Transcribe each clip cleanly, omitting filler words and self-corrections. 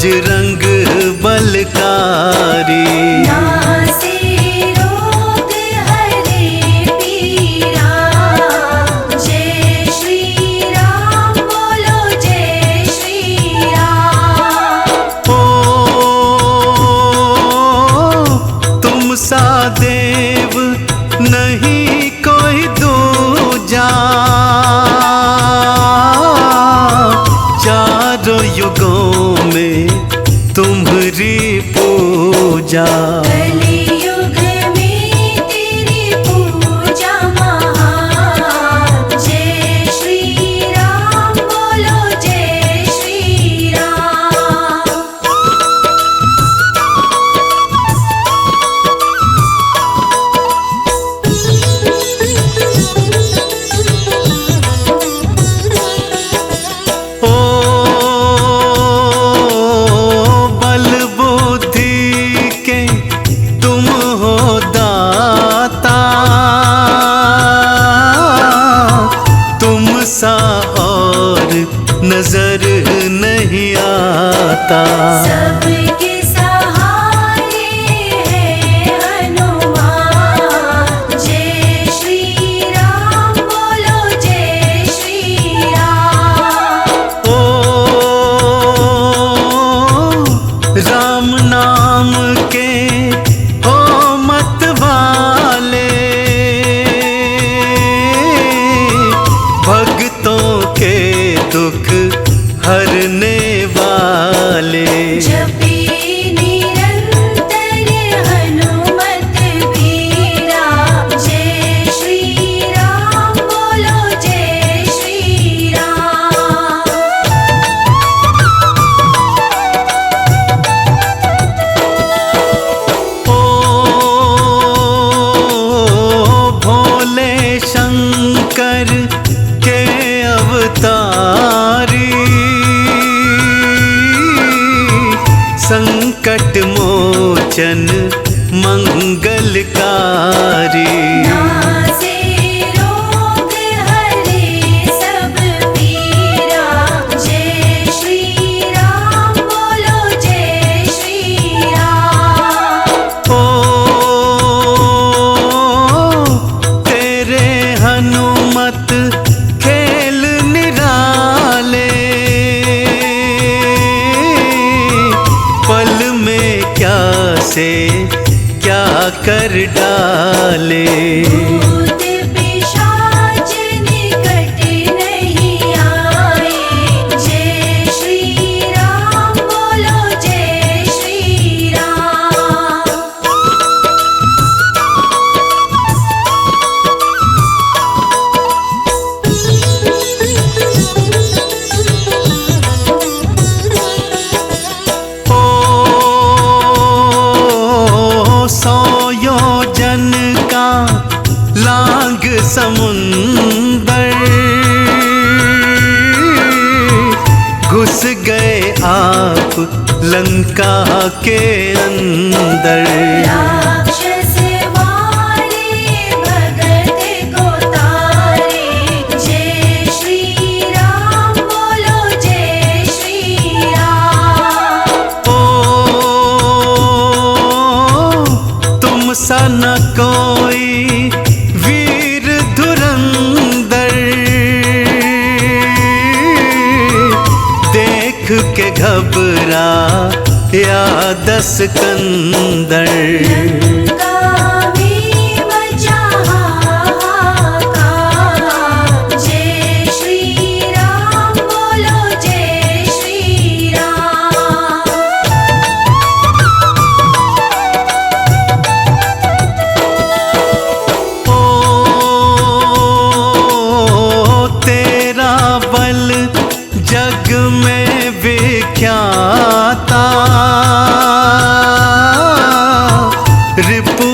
बजरंग बलकारी। नासे रोग हरे पीरा, जय श्री राम बोलो जय श्री राम। ओ तुम सा देव नहीं कोई दूजा, चारों युगों में तुम्हारी पूजा। कलियुग में तेरी पूजा महान, जय श्री राम बोलो जय श्री राम। ओ बल बुद्धि के तुम हो दाता, तुम सा और नजर नहीं आता। सबके सहारे है हनुमान, जय श्री राम बोलो जय श्री राम। ओ राम नाम के हो मत वाले, भक्तों के दुख हरने वाले। जपी निरंतर हनुमत वीरा, जय श्री राम बोलो जय श्री राम। ओ भोले शंकर के अवतारी, संकट मोचन मंगलकारी। नासे रोग हरे सब पीरा, जय श्री राम बोलो जय श्री राम। ओ तेरे हनुमत खेल निराले, पल में क्या से क्या कर डाले। भूत पिशाच निकट नहीं आए, जय श्री राम बोलो जय श्री राम। ओ सौ योजन का लांग समुंदर, घुस गए आप लंका के अंदर। राक्षस मारे भगत को तारे, जय श्री राम बोलो जय श्री राम। ओ तुम सा न कोई वीर धुरंधर, देख के घबरा या दस कंदर। लंका में मचा हाहाकार, जय श्री राम बोलो जय श्री राम। ओ तेरा बल जग में विख्याता, रिपु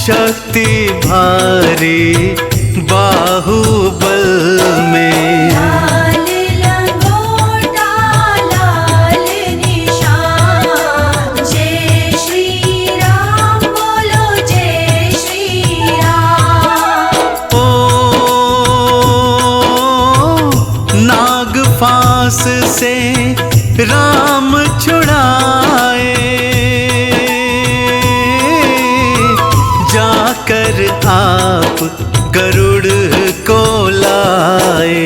शक्ति भारी बाहुबल में। लाल लंगोटा लाल निशान, जय श्री राम बोलो जय श्री राम। ओ नागफास से राम छुड़ाए, जाकर आप गरुड़ को लाए।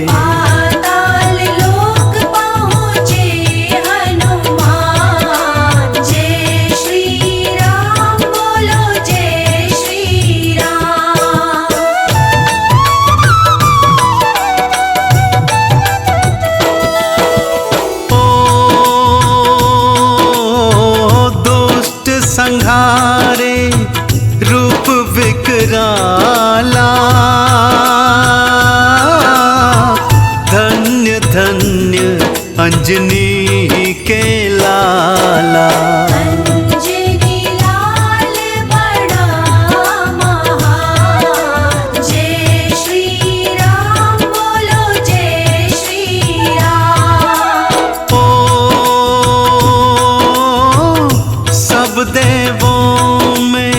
पाताल लोक पहुँचे हनुमान, जय श्री राम बोलो जय श्री राम। ओ दुष्ट संहारे रूप विकराला, धन्य धन्य अंजनी के लाला। अंजनी लाल बड़ा महान, जय श्री राम बोलो जय श्री राम। ओ सब देवों में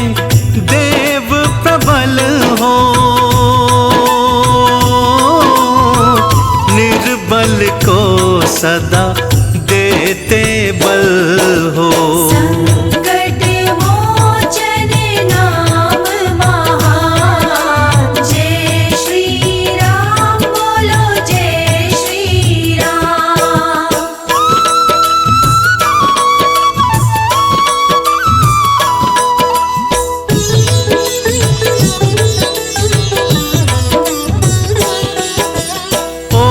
देव प्रबल हो, निर्बल को सदा देते बल हो। संकट मोचन नाम महान, जय श्री राम बोलो जय श्री राम। ओ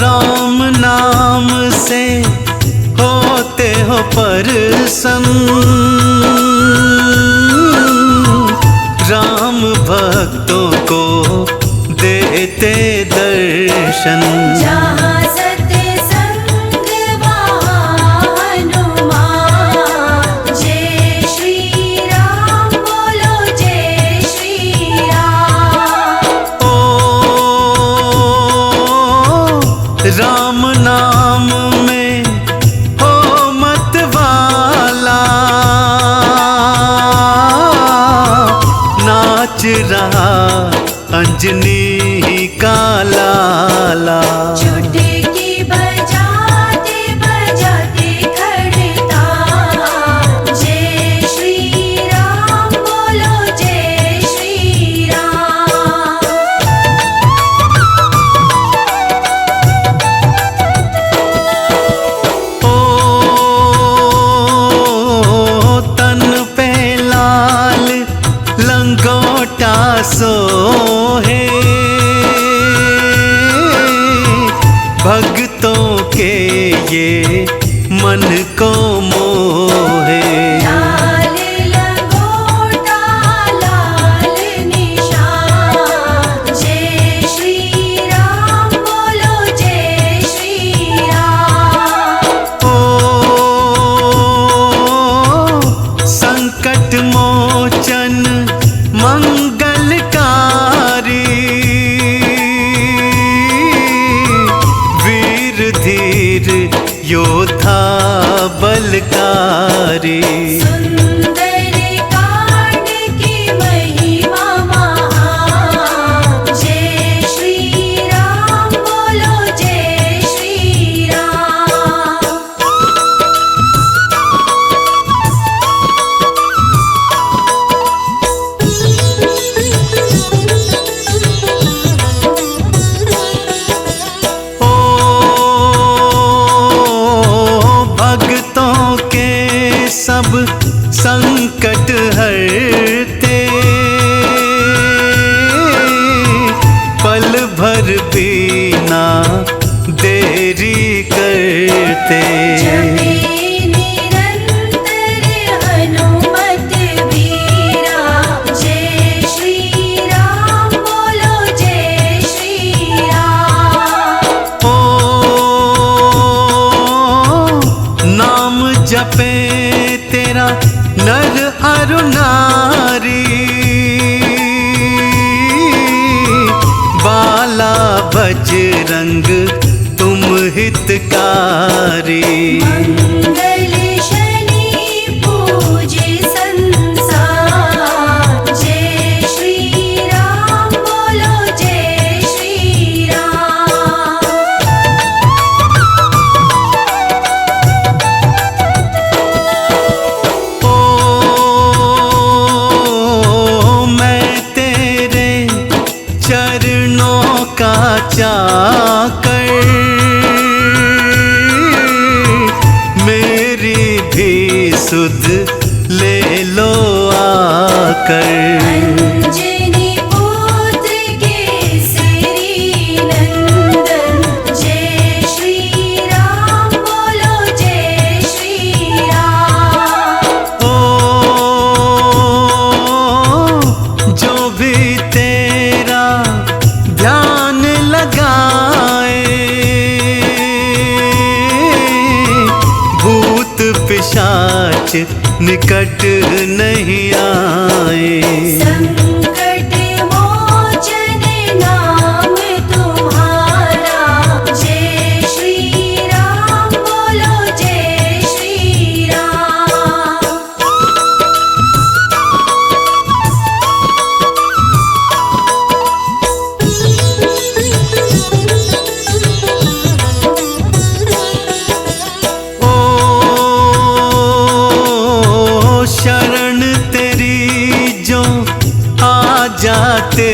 राम नाम से होते हो प्रसन्न, राम भक्तों को देते दर्शन। जहाँ सत्संग वहाँ हनुमान, जय श्री राम बोलो जय श्री राम। ओ राम नाम में हो मत वाला, नाच रहा अंजनी का लाला। चुटकी बजाते बजाते खड़ता, जय श्री राम बोलो जय श्री राम। ओ तन पे लाल लंगोटा सोहे, भक्तों के ये मन को मोहे। लाल लंगोटा लाल निशान, जय श्री राम बोलो जय श्री राम। ओ संकट मोचन मंगलकारी, वीर धीर योद्धा बलकारी। सुंदर कांड की महिमा महान, जय श्री राम बोलो जय श्री राम। ओ भक्तों के सब संकट हरते, पल भर बीना देरी करते। जपे निरंतर हनुमत वीरा, जय श्री राम बोलो जय श्री राम। ओ नाम जपे तेरा नर अरु नारी बाला बजरंग तुम हितकारी। मंगल शनि पूजे संसार, जय श्री राम बोलो जय श्री राम। ओ मैं तेरे चरणों का चाकर, सुध ले लो आकर। अंजनी पुत्र केसरी नंदन, जय श्री राम बोलो जय श्री राम। ओ जो भी तेरा ध्यान लगाए, भूत पिशाच निकट नहीं आए। संकट मोचन नाम तुम्हारा, जय श्री राम बोलो जय श्री राम। शरण तेरी जो आ जाते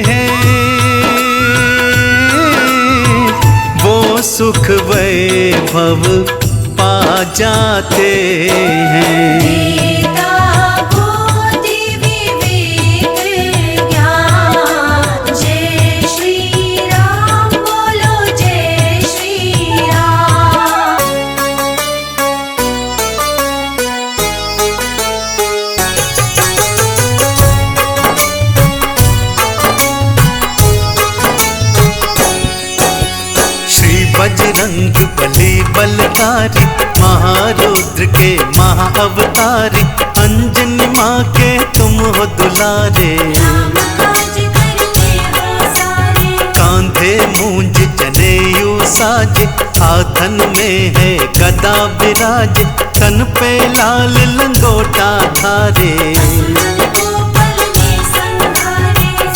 हैं, वो सुख वैभव पा जाते हैं। गीता बुद्धि विवेक ज्ञान, जय श्री राम बोलो जय श्री राम। बजरंग बली बलकारी, महारुद्र के महाअवतारी, अंजनी माँ के तुम हो दुलारे। राम काज करते हो सारे, कांधे मूंज जनेऊ साज, हाथन में है गदा विराज, तन पे लाल लंगोटा धारे।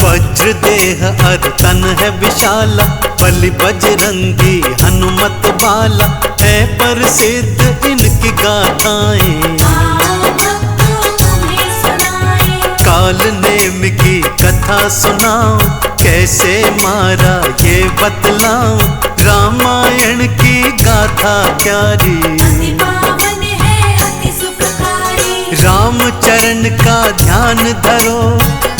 वज्र देह अर तन है विशाला, बलि बजरंगी हनुमत बाला, है प्रसिद्ध इनकी गाथाएं। काल नेम की कथा सुनाओ, कैसे मारा ये बतलाओ, रामायण की गाथा प्यारी। राम चरण का ध्यान धरो,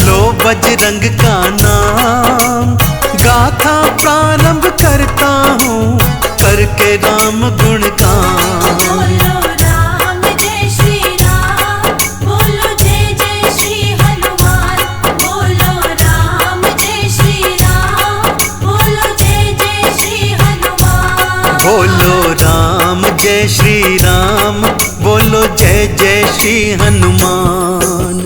लो बजरंग का नाम, गाथा प्रारंभ करता हूँ करके राम गुणगान। बोलो राम जय श्री राम, बोलो जय जय श्री हनुमान, बोलो राम जय श्री राम, बोलो जय जय श्री हनुमान। बोलो राम जय श्री राम, बोलो जय जय श्री हनुमान।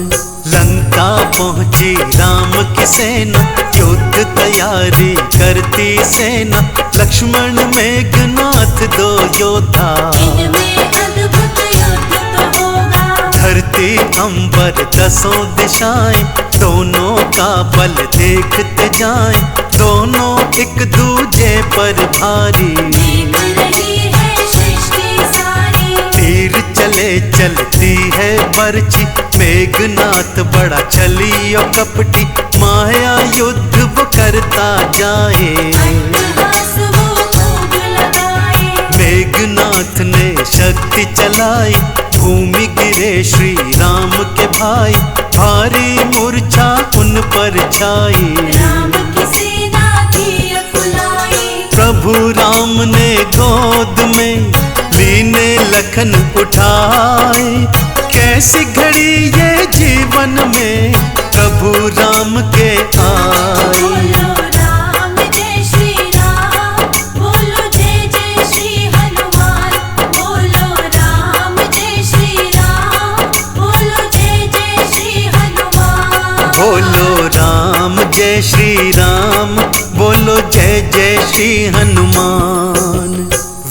लंका पहुंची राम की सेना, युद्ध तैयारी करती सेना, लक्ष्मण मेघनाथ दो योद्धा। इनमें अद्भुत युद्ध तो होगा, धरती अंबर दसों दिशाएं, दोनों का बल देखते जाएं, दोनों एक दूजे पर भारी। देख रही है सृष्टि सारी, तीर चले चलती है बरछी, मेघनाथ बड़ा चलियो कपटी, माया युद्ध वो करता जाए। अट्टहास वो खूब लगाए, मेघनाथ ने शक्ति चलाई, भूमि गिरे श्री राम के भाई, भारी मूर्छा उन पर छाई। राम की सेना थी अकुलाई, प्रभु राम ने गोद में लीने लखन उठाए, कैसी घड़ी ये जीवन में प्रभु राम के आए। बोलो राम जय श्री राम, बोलो जय जय श्री हनुमान, बोलो राम जय श्री राम, जय श्री राम, बोलो जय जय श्री हनुमान।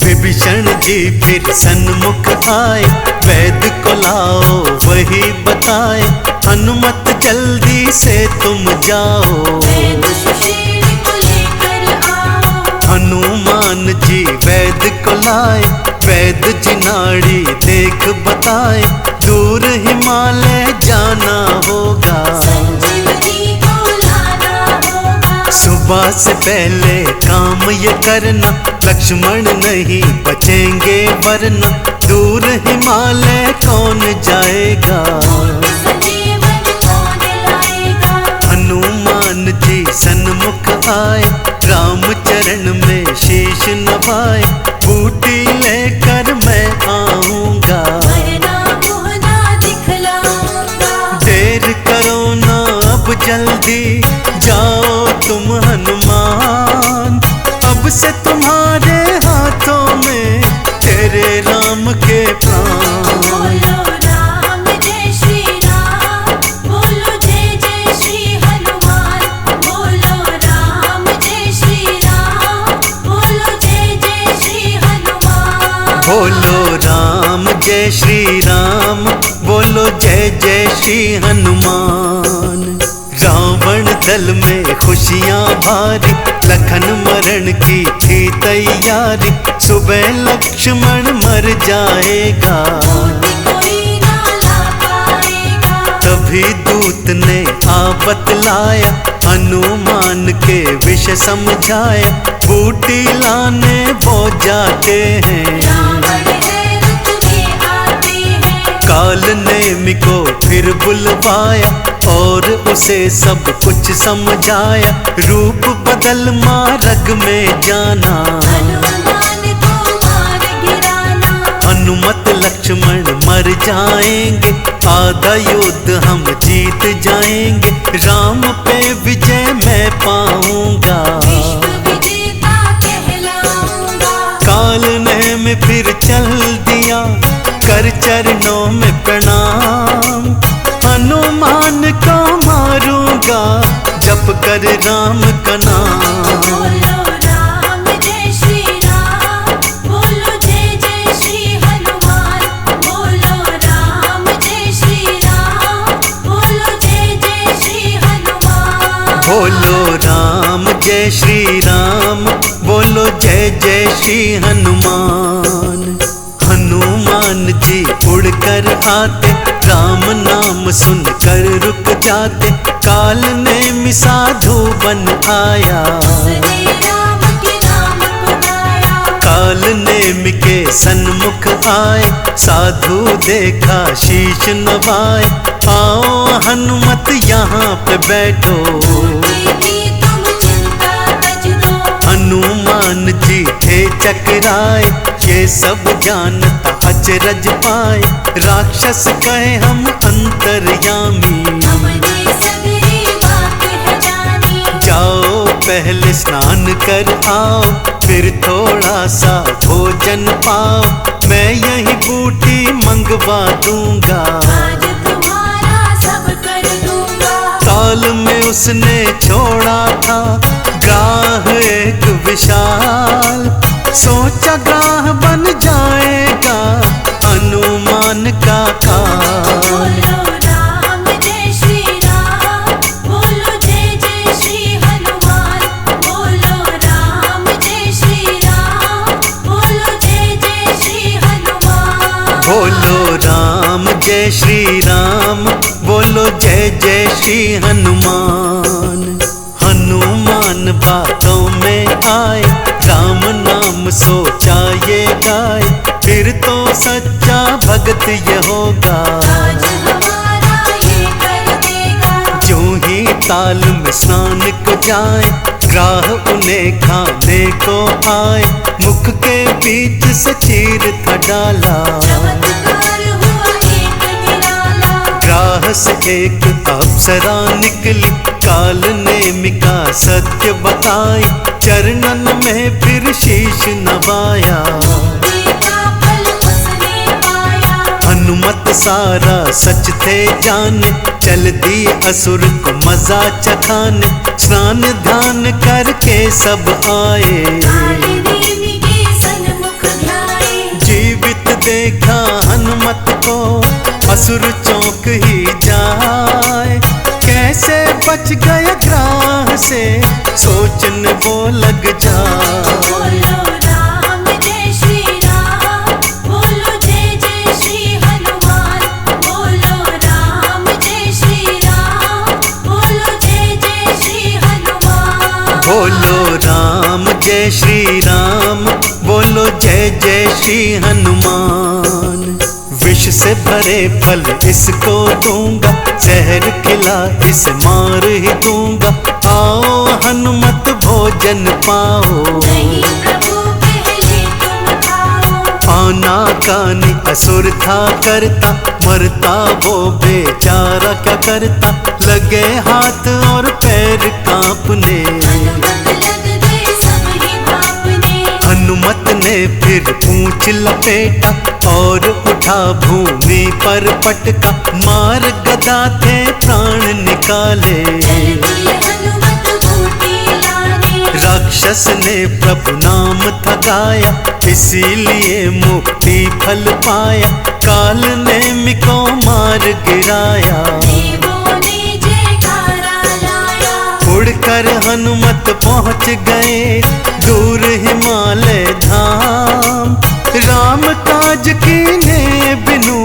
विभीषण जी फिर सन्मुख आए, वैद्य को लाओ वही बताए, हनुमत जल्दी से तुम जाओ। वैद्य सुशील को लेकर आओ। हनुमान जी वैद्य को लाए, वैद्य जी नाड़ी देख बताए, दूर हिमालय जाना होगा। संजीवनी को लाना होगा। सुबह से पहले काम ये करना, लक्ष्मण नहीं बचेंगे वरना, दूर हिमालय कौन जाएगा। संजीवन कौन लाएगा। हनुमान जी सन्मुख आए, राम चरण में शीश नवाए, बूटी लेकर मैं आऊंगा। वरना मुँह ना दिखलाऊंगा। देर करो ना अब जल्दी, जाओ तुम हनुमान, अब से तुम्हारे हाथों में तेरे राम के प्राण। बोलो राम जय श्री राम, बोलो जय जय श्री हनुमान। बोलो राम जय श्री राम, बोलो जय जय श्री हनुमान। बोलो राम जय श्री राम, बोलो जय जय श्री हनुमान। रावण दल में खुशियां भारी, लखन मरण की थी तैयारी, सुबह लक्ष्मण मर जाएगा। कोई ना ला पाएगा। तभी दूत ने आ बतलाया, हनुमान के विष समझाया, बूटी लाने वो जाते हैं। रावण है रुत में आते हैं। काल नेमि को फिर बुलवाया, और उसे सब कुछ समझाया, रूप बदल मार्ग में जाना। हनुमान को मार गिराना। हनुमत लक्ष्मण मर जाएंगे, आधा युद्ध हम जीत जाएंगे, राम पे विजय मैं पाऊंगा। विश्व विजेता कहलाऊंगा। काल ने में फिर चल दिया, कर चरणों में प्रणाम, हनुमान को मारूंगा, जप कर राम का नाम। बोलो राम जय श्री राम, बोलो जय जय श्री हनुमान। बोलो राम जय श्री राम, बोलो जय जय श्री हनुमान। बोलो राम जय श्री राम, बोलो जय जय श्री हनुमान। हनुमान जी उड़कर आते, राम नाम सुनकर रुक जाते, काल ने साधु बन आया। उसने राम के नाम को गाया। काल नेमि के सन्मुख आए, साधु देखा शीश नवाए, आओ हनुमत यहाँ पे बैठो। देवी तुम चिंता तज दो। हनुमान जी थे चकराए, ये सब जानता अचरज पाए, राक्षस कहे हम अंतर्यामी। हमने सगरी बात है जानी। जाओ पहले स्नान कर आओ, फिर थोड़ा सा भोजन पाओ, मैं यही बूटी मंगवा दूंगा। आज तुम्हारा सब कर दूंगा। काल में उसने छोड़ा था ग्राह एक विशाल, सोचा ग्राह बन जाएगा हनुमान का काल। बोलो राम जय श्री राम, बोलो जय जय श्री हनुमान। बोलो राम जय श्री राम, बोलो जय जय श्री हनुमान। बोलो राम जय श्री राम, बोलो जय जय श्री हनुमान। हनुमान बातों में आए, राम नाम सोचा ये गाय, फिर तो सच्चा भगत ये होगा। आज हमारा ये कर देगा। जो ही ताल में स्नान को जाए, ग्राह उन्हें खाने को आए, मुख के बीच से चीर था डाला। चमत्कार हुआ एक निराला। ग्राह से एक अप्सरा निकली, काल नेमि का सत्य बताई, चरणन में फिर शीश नवाया। मुक्ति का फल उसने पाया। हनुमत सारा सच थे जाने, चल दिए असुर को मजा चखाने। स्नान ध्यान करके सब आए, काले नेमि के सन्मुख ध्याए। जीवित देखा हनुमत को असुर चौंक ही जाए। कैसे बच गए ग्राह से सोचने वो लग जाए। बोलो राम जय श्री राम, बोलो जय जय श्री हनुमान। बोलो राम जय श्री राम, बोलो जय जय श्री हनुमान। बोलो राम जय श्री राम, बोलो जय जय श्री हनुमान। विष से भरे फल इसको दूंगा, जहर खिला इसे मार ही दूंगा। आओ हनुमत भोजन पाओ, नहीं प्रभु पहले तुम खाओ। आना कानी असुर था करता, मरता वो बेचारा क्या करता। लगे हाथ और पैर कांपने, हनुमत लग गए सब ही भापने। हनुमत ने फिर पूंछ लपेटा और उठा भूमि पर पटका। मार गदा थे प्राण निकाले, चल दिए हनुमत बूटी लाने। राक्षस ने प्रभु नाम था गाया, इसीलिए मुक्ति फल पाया। काल नेमि को मार गिराया, देवों ने जयकारा लाया। उड़कर हनुमत पहुँच गए दूर हिमालय धाम। राम काज कीने बिनु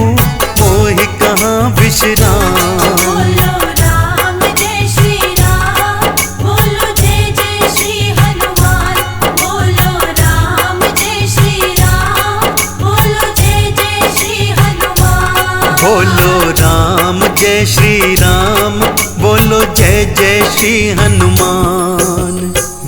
मोहि कहाँ विश्राम। बोलो राम जय श्री राम, बोलो जय जय श्री हनुमान। बोलो राम जय श्री राम, बोलो जय जय श्री हनुमान। बोलो राम जय श्री राम, बोलो जय जय श्री हनुमान।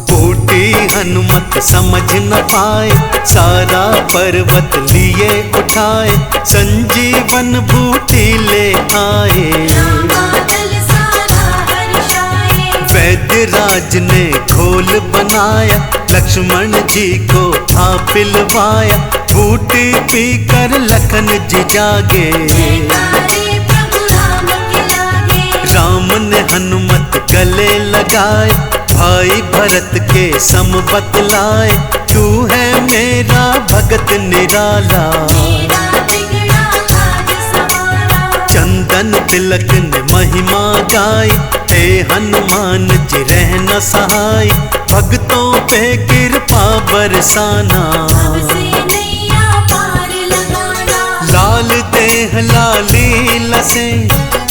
बूटी हनुमत समझ न पाए, सारा पर्वत लिए उठाए। संजीवन बूटी ले आए, रामादल सारा हर्षाए। वैद्य राज ने घोल बनाया, लक्ष्मण जी को था पिलवाया। बूटी पीकर लखन जी जागे, जयकारे प्रभु राम के लागे। राम ने हनुमत गले लगाए, भाई भरत के सम बतलाए। तू है मेरा भगत निराला, मेरा बिगड़ा काज सवारा। चंदन तिलक ने महिमा गाई। हे हनुमान जी रह न सहाय, भक्तों पे कृपा बरसाना। हमसे नैया पार लगाना। लाल देह लाली लसे,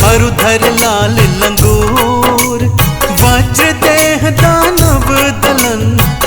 अरुधर लाल लंगूर। वज्र देह दानव दलन,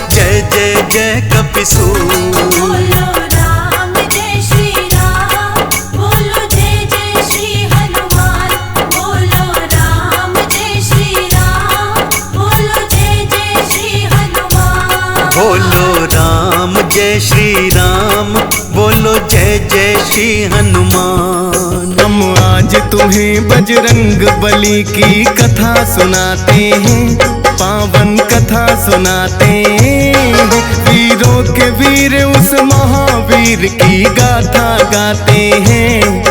जय जय जय कपिसूर। बोलो राम जय श्री राम, बोलो जय जय श्री हनुमान। बोलो राम जय श्री राम, बोलो जय जय श्री हनुमान। बोलो राम जय श्री राम, बोलो जय जय श्री हनुमान। हम आज तुम्हें बजरंग बली की कथा सुनाते हैं, पावन कथा सुनाते हैं। वीरों के वीर उस महावीर की गाथा गाते हैं,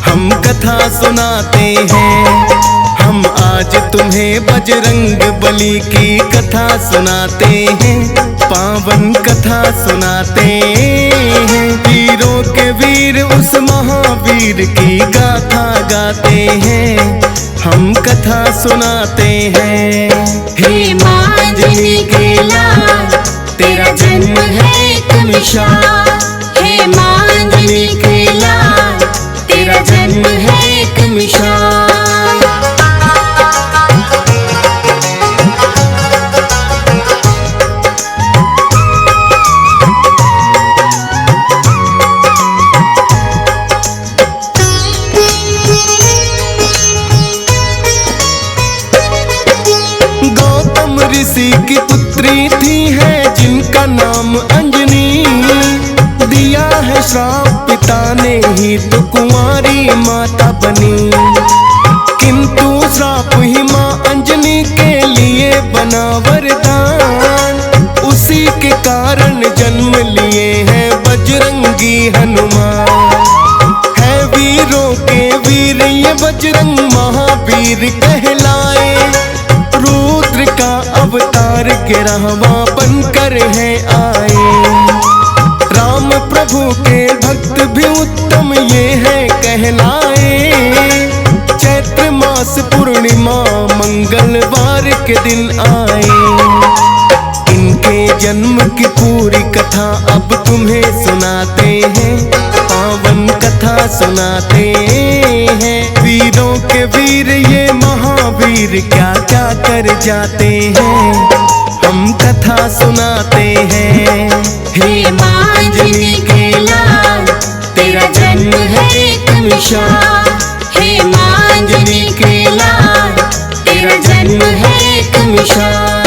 हम कथा सुनाते हैं। हम आज तुम्हें बजरंग बली की कथा सुनाते हैं, पावन कथा सुनाते हैं। वीरों के वीर उस महावीर की गाथा गाते हैं, हम कथा सुनाते हैं। हे मांझनी के लाल, तेरा जन्म है एक मिसाल। हे मांझनी के लाल, तेरा जन्म है एक मिसाल। ऋषि की पुत्री थी है जिनका नाम अंजनी। दिया है श्राप पिता ने ही तो कुंवारी माता बनी। किंतु श्राप ही माँ अंजनी के लिए बना वरदान। उसी के कारण जन्म लिए हैं बजरंगी हनुमान। है वीर वीरों के वीर ये बजरंग महावीर कहलाए। रुद्र का अवतार 11वां बनकर है आए। राम प्रभु के भक्त भी उत्तम ये है कहलाए। चैत्र मास पूर्णिमा मंगलवार के दिन आए। इनके जन्म की पूरी कथा अब तुम्हें सुनाते हैं, पावन कथा सुनाते हैं। वीरों के वीर ये महावीर क्या क्या कर जाते हैं, हम कथा सुनाते हैं। हे माँ अंजनी के लाल, तेरा जन्म है एक मिसाल। हे माँ अंजनी के लाल, तेरा जन्म है एक मिसाल।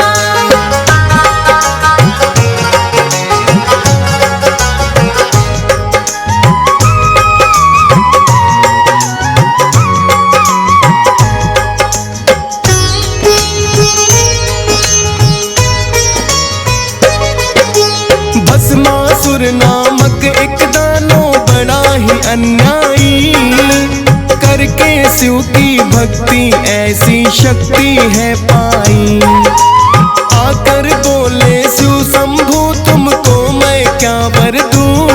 भस्मासुर नामक एक दानो बड़ा ही अन्यायी, करके शिव की भक्ति ऐसी शक्ति है पाई। आकर बोले शिव शंभु तुमको मैं क्या वर दूं,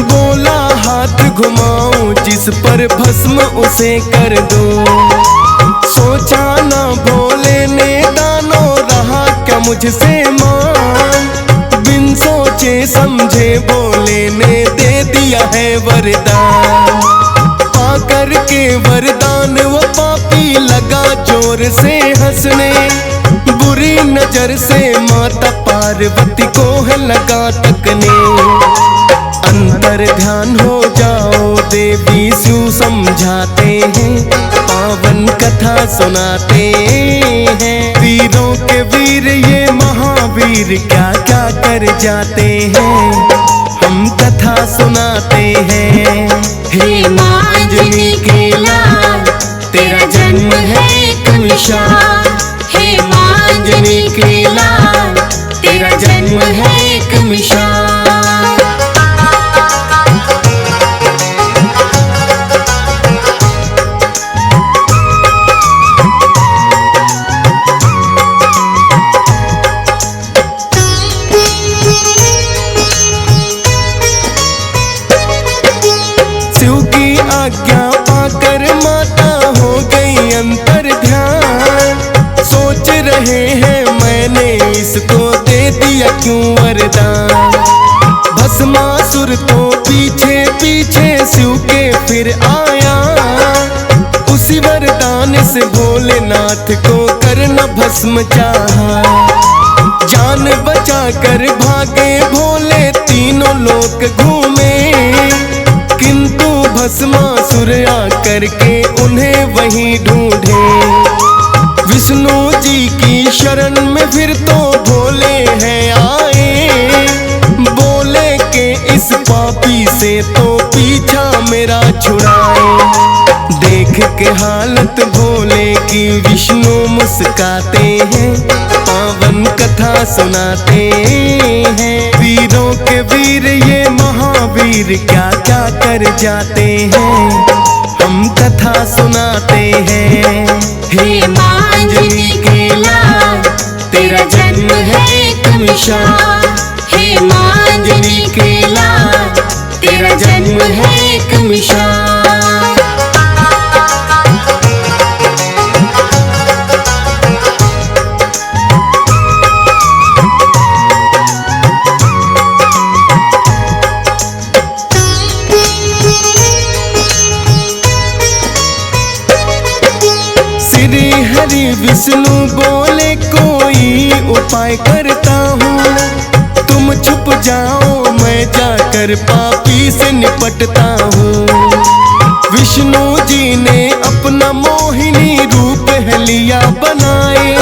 बोला हाथ घुमाऊं जिस पर भस्म उसे कर दूं। सोचा ना भोले ने दानो रहा क्या मुझसे मान, बिन सोचे समझे बोले ने दे दिया है वरदान। पाकर के वरदान वो पापी लगा जोर से हंसने, बुरी नजर से माता पार्वती को है लगा तकने। अंतर ध्यान हो जाओ देवी शिव समझाते हैं, पावन कथा सुनाते हैं। वीरों के वीर ये महावीर क्या क्या कर जाते हैं, हम कथा सुनाते हैं। हे माँ अंजनी के लाल, तेरा जन्म है एक मिसाल। हे माँ अंजनी के लाल, तेरा जन्म है एक मिसाल। शिव की आज्ञा पाकर माता हो गई अंतर ध्यान। सोच रहे हैं मैंने इसको दे दिया क्यों वरदान। भस्मासुर तो पीछे पीछे शिव के फिर आया, उसी वरदान से भोलेनाथ को करना भस्म चाहा। जान बचा कर भागे भोले तीनों लोक घूमे, किंतु भस्मासुर आकर के उन्हें वहीं ढूंढे। विष्णु जी की शरण में फिर तो भोले हैं आए, बोले के इस पापी से तो पीछा मेरा छुड़ाए। देख के हालत भोले की विष्णु मुस्काते हैं, पावन कथा सुनाते हैं। वीरों के वीर ये महावीर क्या क्या कर जाते हैं, हम कथा सुनाते हैं। हे माँ अंजनी के लाल, तेरा जन्म है एक मिसाल। हे माँ अंजनी के लाल, तेरा जन्म है एक मिसाल। श्री हरि विष्णु बोले कोई उपाय करता हूँ, तुम छुप जाओ मैं जाकर पापी से निपटता हूँ। विष्णु जी ने अपना मोहिनी रूप हलिया बनाए,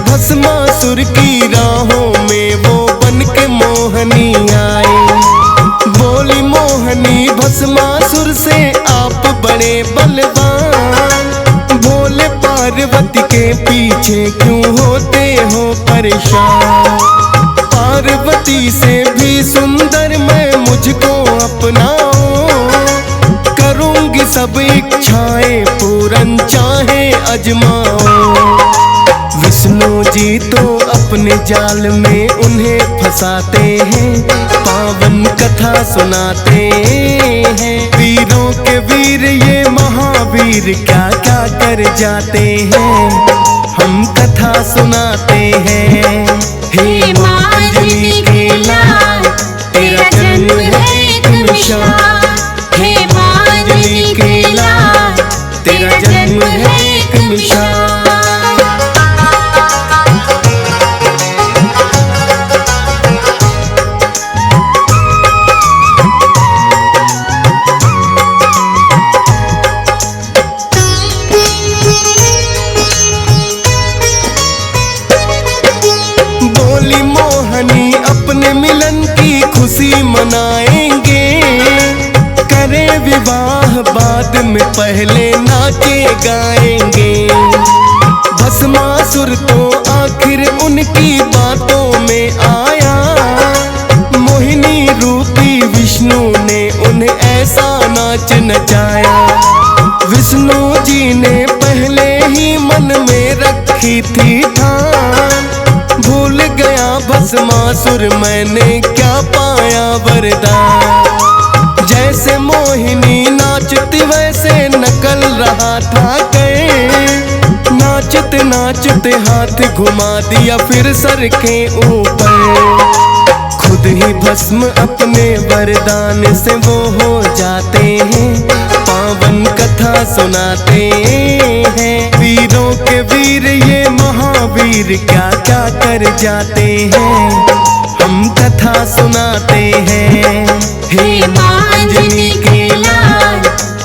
भस्मासुर की राहों में वो बन के मोहनी आए। बोली मोहनी भस्मासुर से आप बड़े बलवान, भोले पार्वती के पीछे क्यों होते हो परेशान। पार्वती से भी सुंदर मैं मुझको अपनाओ, करूँगा सब इच्छाएं पूरन चाहे अजमाओ। विष्णु जी तो अपने जाल में उन्हें फंसाते हैं, पावन कथा सुनाते हैं। वीरों के वीर ये महावीर क्या क्या कर जाते हैं, हम कथा सुनाते हैं। हे माँ अंजनी के लाल, तेरा जन्म है एक मिसाल। हे माँ अंजनी के लाल, तेरा जन्म है एक मिसाल। बोली मोहनी अपने मिलन की खुशी मनाएंगे, करें विवाह बाद में पहले नाचे गाएंगे। भस्मासुर तो आखिर उनकी बातों में आया, मोहिनी रूपी विष्णु ने उन्हें ऐसा नाच नचाया। विष्णु जी ने पहले ही मन में रखी थी ठान, भूल गया भस्मासुर मैंने क्या पाया वरदान। जैसे मोहिनी नाचती वैसे नकल रहा था कहीं, नाचते नाचते हाथ घुमा दिया फिर सर के ऊपर। खुद ही भस्म अपने वरदान से वो हो जाते हैं, पावन कथा सुनाते हैं। वीरों के वीर ये महावीर क्या क्या कर जाते हैं, हम कथा सुनाते हैं। हे माँ अंजनी के लाल,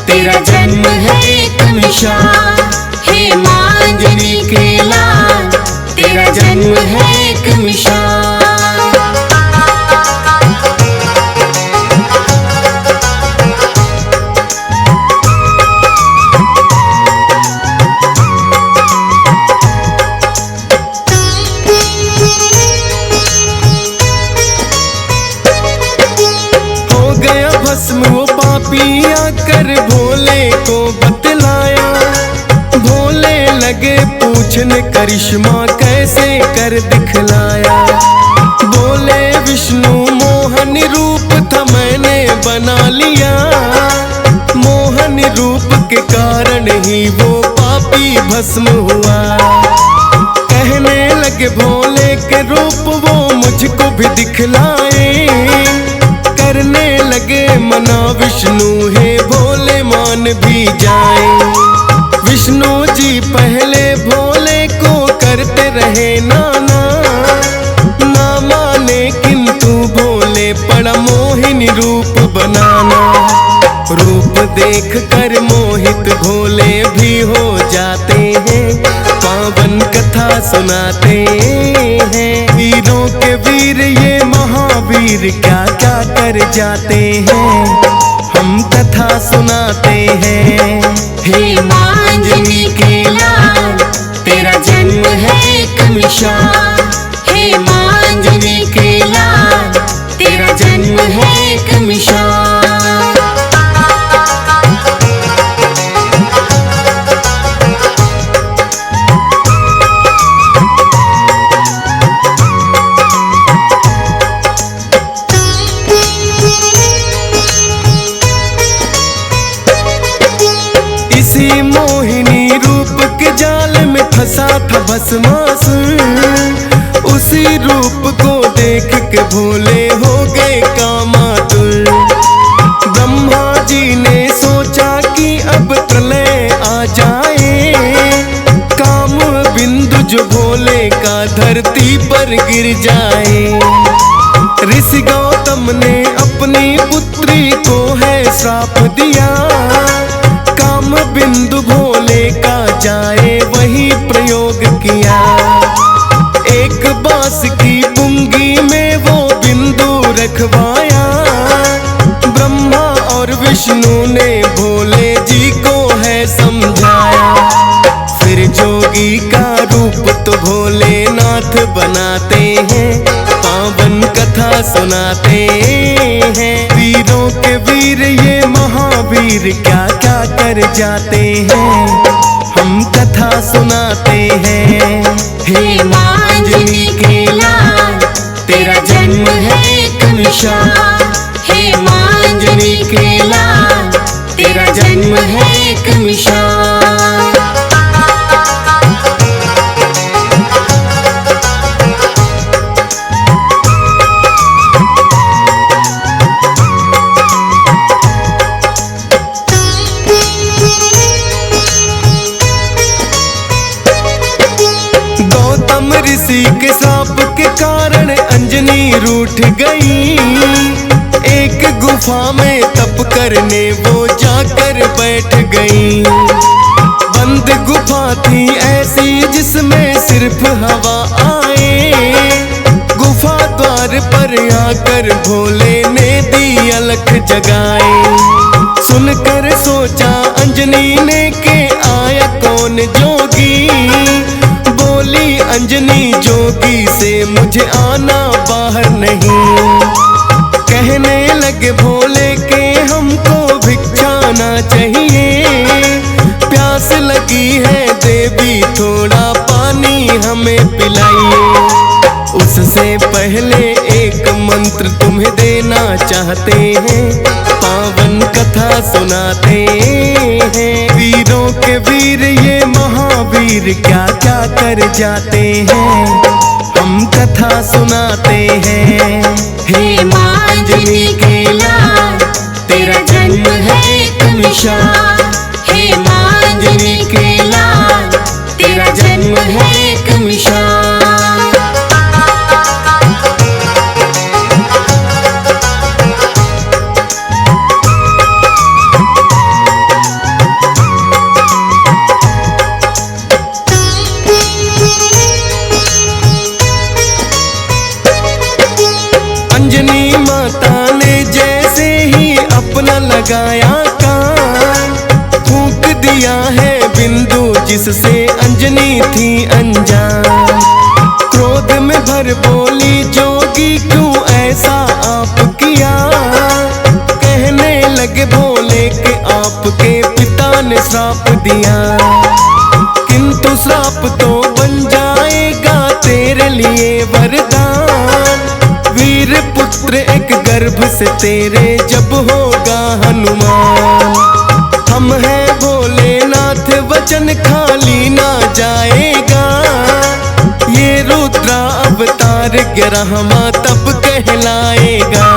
तेरा जन्म है एक मिसाल। हे माँ अंजनी के लाल, तेरा जन्म है एक मिसाल। वो पापी आकर भोले को बतलाया, भोले लगे पूछने करिश्मा कैसे कर दिखलाया। बोले विष्णु मोहन रूप था मैंने बना लिया, मोहन रूप के कारण ही वो पापी भस्म हुआ। कहने लगे भोले के रूप वो मुझको भी दिखलाए, करने लगे मना विष्णु है भोले मान भी जाए। विष्णु जी पहले भोले को करते रहे नाना, ना माने किंतु भोले पड़ा मोहिनी रूप बनाना। रूप देख कर मोहित भोले भी हो जाते हैं, पावन कथा सुनाते हैं। वीरों के वीर ये महावीर क्या क्या कर जाते हैं, हम कथा सुनाते हैं। हे माँ अंजनी के लाल, तेरा जन्म है एक मिसाल। हे माँ अंजनी के लाल, तेरा जन्म है एक मिसाल। इसी मोहिनी रूप के जाल में फंसा था भस्मासुर, उसी रूप को देख के भोले हो गए कामातुर। ब्रह्मा जी ने सोचा कि अब प्रलय आ जाए, काम बिंदु जो भोले का धरती पर गिर जाए। ऋषि गौतम ने अपनी पुत्री को है श्राप दिया, काम बिंदु भोले का जाए वही प्रयोग किया। एक बांस की पुंगी में वो बिंदु रखवाया, ब्रह्मा और विष्णु ने भोले जी को है समझाया। फिर जोगी का रूप तो भोलेनाथ बनाते हैं, पावन कथा सुनाते हैं। वीरों के वीर ये महावीर क्या क्या कर जाते हैं, हम कथा सुनाते हैं। हे माँ अंजनी के लाल, तेरा जन्म है एक मिसाल। हे माँ अंजनी के लाल, तेरा जन्म है एक मिसाल। गौतम ऋषि के शाप के कारण अंजनी रूठ गई, एक गुफा में तप करने वो जाकर बैठ गई। बंद गुफा थी ऐसी जिसमें सिर्फ हवा आए, गुफा द्वार पर आकर भोले ने दी अलख जगाए। सुनकर सोचा अंजनी ने के आया कौन जोगी, बोली अंजनी जोगी से मुझे आना बाहर नहीं। कहने लगे भोले के हमको भिक्षाना चाहिए, प्यास लगी है देवी थोड़ा पानी हमें पिलाइए। उससे पहले एक मंत्र तुम्हें देना चाहते हैं, पावन कथा सुनाते हैं। वीरों के वीर ये महावीर क्या क्या कर जाते हैं, हम कथा सुनाते हैं। हे माँ अंजनी के लाल, तेरा जन्म है एक मिसाल। हे माँ अंजनी के लाल, तेरा जन्म है एक मिसाल। अंजनी माता ने जैसे ही अपना लगाया कान, फूंक दिया है बिंदु जिससे अंजनी थी अनजान। क्रोध में भर बोली जोगी क्यों ऐसा आप किया, कहने लगे भोले के आपके पिता ने श्राप दिया। किंतु श्राप तो बन जाएगा तेरे लिए वरदान, वीर पुत्र एक गर्भ से तेरे जब होगा हनुमान। हम हैं भोलेनाथ वचन खाली ना जाएगा, ये रुद्रा अवतार 11वां तब कहलाएगा।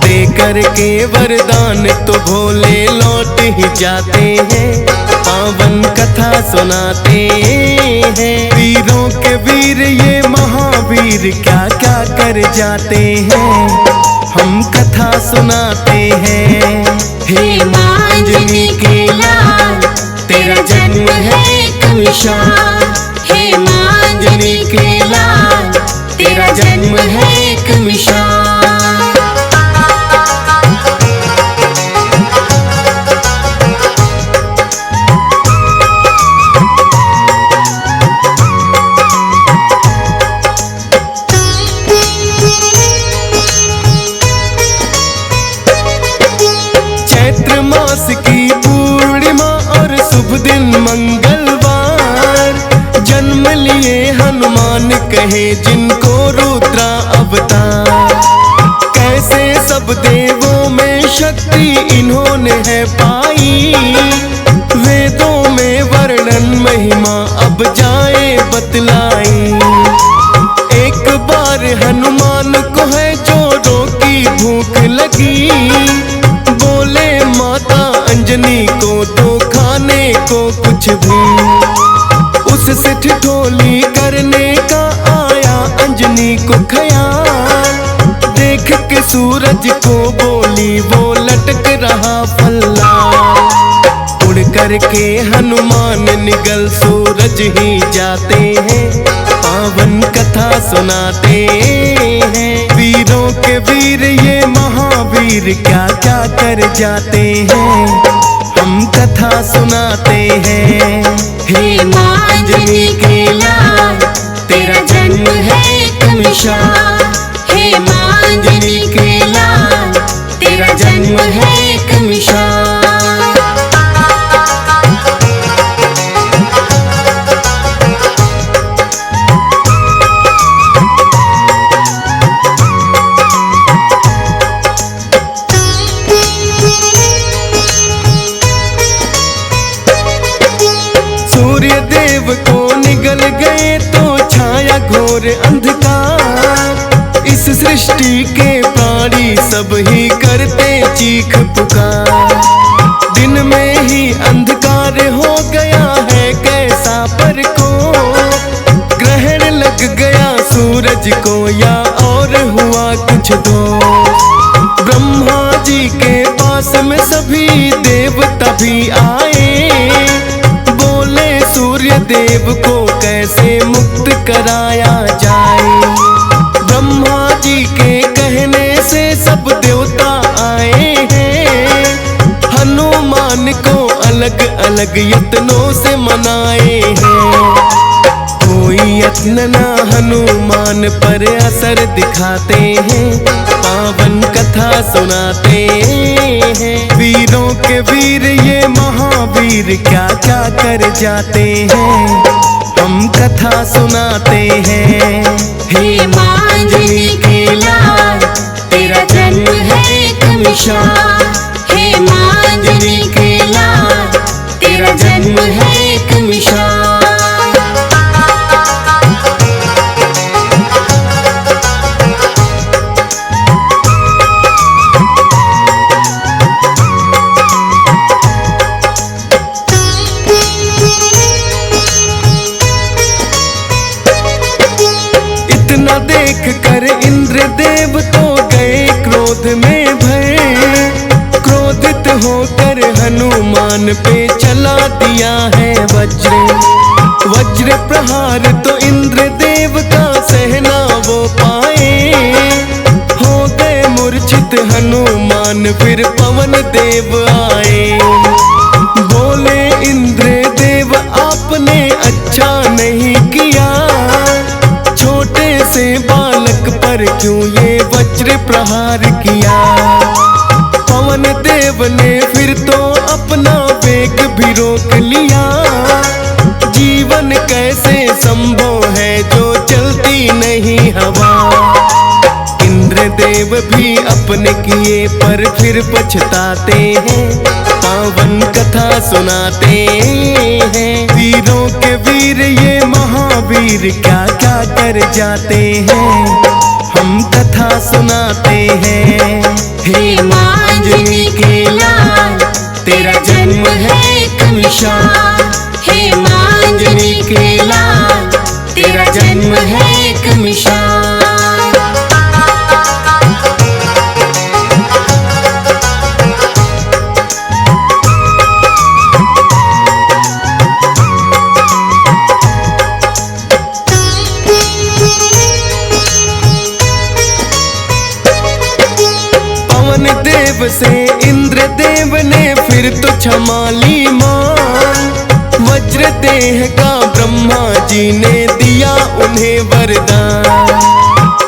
दे करके वरदान तो भोले लौट ही जाते हैं, पावन कथा सुनाते हैं। वीरों के वीर ये महावीर क्या क्या कर जाते हैं, हम कथा सुनाते हैं। हे माँ अंजनी के लाल, तेरा जन्म है एक मिसाल। हे माँ अंजनी के लाल, तेरा जन्म है एक मिसाल। चैत्र मास की पूर्णिमा और शुभ दिन मंगलवार, जन्म लिए हनुमान कहे जिनको रुद्रा अवतार। कैसे सब देवों में शक्ति इन्होंने है पाई, वेदों में वर्णन महिमा अब जाए बतलाई। एक बार हनुमान को है जोरों की भूख लगी, बोले माता अंजनी को तो खाने को कुछ भी। उससे ठिठोली करने का आया अंजनी को ख्याल, देख के सूरज को बोली वो लटक रहा फल्ला। उड़ करके हनुमान निगल सूरज ही जाते हैं, पावन कथा सुनाते हैं। वीरों के वीर ये महावीर क्या क्या कर जाते हैं, हम कथा सुनाते हैं। हे माँ अंजनी के लाल, तेरा जन्म है एक मिसाल। हे माँ अंजनी के लाल, तेरा जन्म है एक मिसाल। सूर्य देव को निगल गए तो छाया घोर अंधकार। इस सृष्टि के प्राणी सब ही करते चीख पुकार। दिन में ही अंधकार हो गया है कैसा पर को, ग्रहण लग गया सूरज को या और हुआ कुछ दो। ब्रह्मा जी के पास में सभी देवता भी आए, सूर्य देव को कैसे मुक्त कराया जाए। ब्रह्मा जी के कहने से सब देवता आए हैं, हनुमान को अलग अलग यत्नों से मनाए हैं। कोई यत्न ना हनुमान पर असर दिखाते हैं, पावन कथा सुनाते हैं। वीरों के वीर ये महावीर क्या क्या कर जाते हैं, हम कथा सुनाते हैं। हे मांजनी के लाल तेरा जन्म है एक मिसाल। हे मांजनी के लाल तेरा जन्म है एक मिसाल। देख कर इंद्र देव तो गए क्रोध में भय, क्रोधित होकर हनुमान पे चला दिया है वज्र। वज्र प्रहार तो इंद्र देव का सहना वो पाए, हो गए मूर्छित हनुमान फिर पवन देव आए। बोले इंद्र देव आपने अच्छा नहीं किया, से बालक पर क्यों ये वज्र प्रहार किया। पवन देव ने फिर तो अपना वेग भी रोक लिया, जीवन कैसे संभव है जो चलती नहीं हवा। इंद्र देव भी अपने किए पर फिर पछताते हैं, पावन कथा सुनाते हैं। वीरों के वीर ये महावीर क्या क्या कर जाते हैं, हम कथा सुनाते हैं। हे मांजनी के लाल तेरा जन्म है एक मिसाल। हे मांजनी के लाल तेरा जन्म है एक मिसाल। देव से इंद्र देव ने फिर तो क्षमा ली मान। वज्र देह का ब्रह्मा जी ने दिया उन्हें वरदान।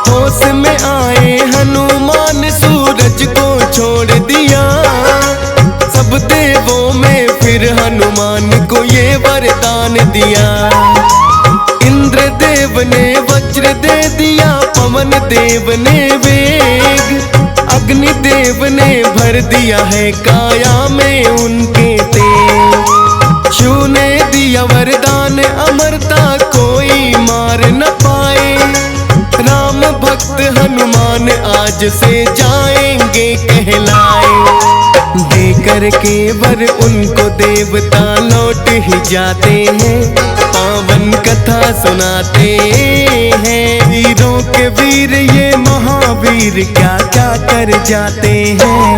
होश में आए हनुमान सूरज को छोड़ दिया, सब देवों में फिर हनुमान को ये वरदान दिया। इंद्र देव ने वज्र दे दिया, पवन देव ने वेग, अग्नि देव ने भर दिया है काया में उनके तेज। शिव ने दिया वरदान अमरता कोई मार न पाए, राम भक्त हनुमान आज से जाएंगे कहलाए। देकर के वर उनको देवता लौट ही जाते हैं, पावन कथा सुनाते हैं। वीरों के वीर ये महावीर क्या क्या कर जाते हैं,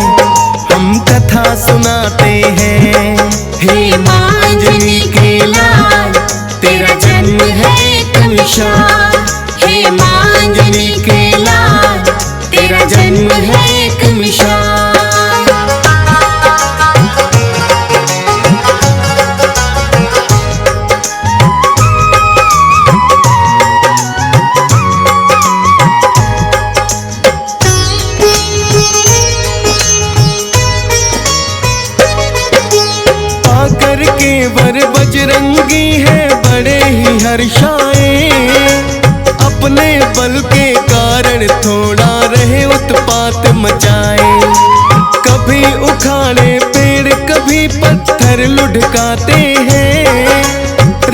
हम कथा सुनाते हैं। हे मांजनी के लाल तेरा जन्म है एक मिसाल। हे मांजनी के लाल तेरा जन्म है एक मिसाल। देवर बजरंगी है बड़े ही हर्षाए, अपने बल के कारण थोड़ा रहे उत्पात मचाए। कभी उखाड़े पेड़ कभी पत्थर लुढ़काते हैं,